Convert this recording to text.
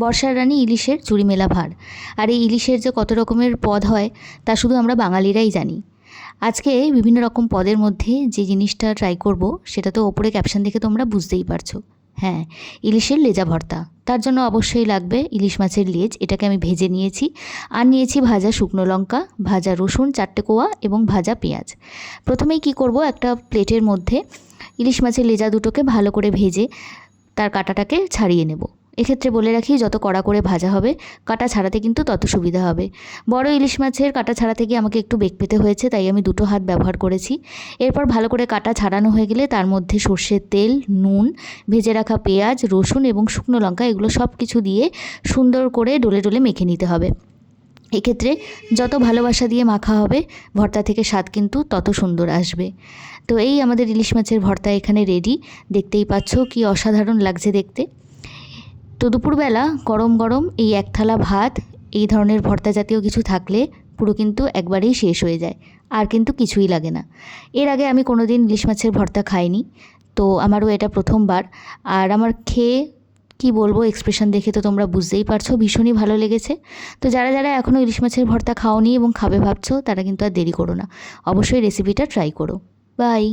বর্ষার রানী ইলিশের চুরি মেলা ভার। আর এই ইলিশের যে কত রকমের পদ হয় তা শুধু আমরা বাঙালিরাই জানি। আজকে বিভিন্ন রকম পদের মধ্যে যে জিনিসটা ট্রাই করব সেটা তো ওপরে ক্যাপশন দেখে তোমরা বুঝতেই পারছো। হ্যাঁ, ইলিশের লেজা ভর্তা। তার জন্য অবশ্যই লাগবে ইলিশ মাছের লেজ, এটাকে আমি ভেজে নিয়েছি। আর নিয়েছি ভাজা শুকনো লঙ্কা, ভাজা রসুন 4টে কোয়া এবং ভাজা পেঁয়াজ। প্রথমেই কি করব, একটা প্লেটের মধ্যে ইলিশ মাছের লেজা দুটোকে ভালো করে ভেজে তার কাঁটাটাকে ছাড়িয়ে নেব। এক্ষেত্রে বলে রাখি, যত কড়া করে ভাজা হবে কাঁটা ছাড়াতে কিন্তু তত সুবিধা হবে। বড় ইলিশ মাছের কাঁটা ছাড়াতে গিয়ে আমাকে একটু বেগ পেতে হয়েছে, তাই আমি 2টো হাত ব্যবহার করেছি। এরপর ভালো করে কাঁটা ছাড়ানো হয়ে গেলে তার মধ্যে সর্ষের তেল, নুন, ভেজে রাখা পেঁয়াজ, রসুন এবং শুকনো লঙ্কা এগুলো সব কিছু দিয়ে সুন্দর করে ডলে ডলে মেখে নিতে হবে। এক্ষেত্রে যত ভালোবাসা দিয়ে মাখা হবে ভর্তা থেকে স্বাদ কিন্তু তত সুন্দর আসবে। তো এই আমাদের ইলিশ মাছের ভর্তা এখানে রেডি। দেখতেই পাচ্ছ কি অসাধারণ লাগছে দেখতে। তো দুপুরবেলা গরম গরম এই এক থালা ভাত, এই ধরনের ভর্তা জাতীয় কিছু থাকলে পুরো কিন্তু একবারেই শেষ হয়ে যায়, আর কিন্তু কিছুই লাগে না। এর আগে আমি কোনো দিন ইলিশ মাছের ভর্তা খাইনি, তো আমারও এটা প্রথমবার। আর আমার খেয়ে কি বলবো, এক্সপ্রেশন দেখে তো তোমরা বুঝতেই পারছো ভীষণই ভালো লেগেছে। তো যারা যারা এখনও ইলিশ মাছের ভর্তা খাওনি এবং খাবে ভাবছো, তারা কিন্তু আর দেরি করো না, অবশ্যই রেসিপিটা ট্রাই করো। বাই।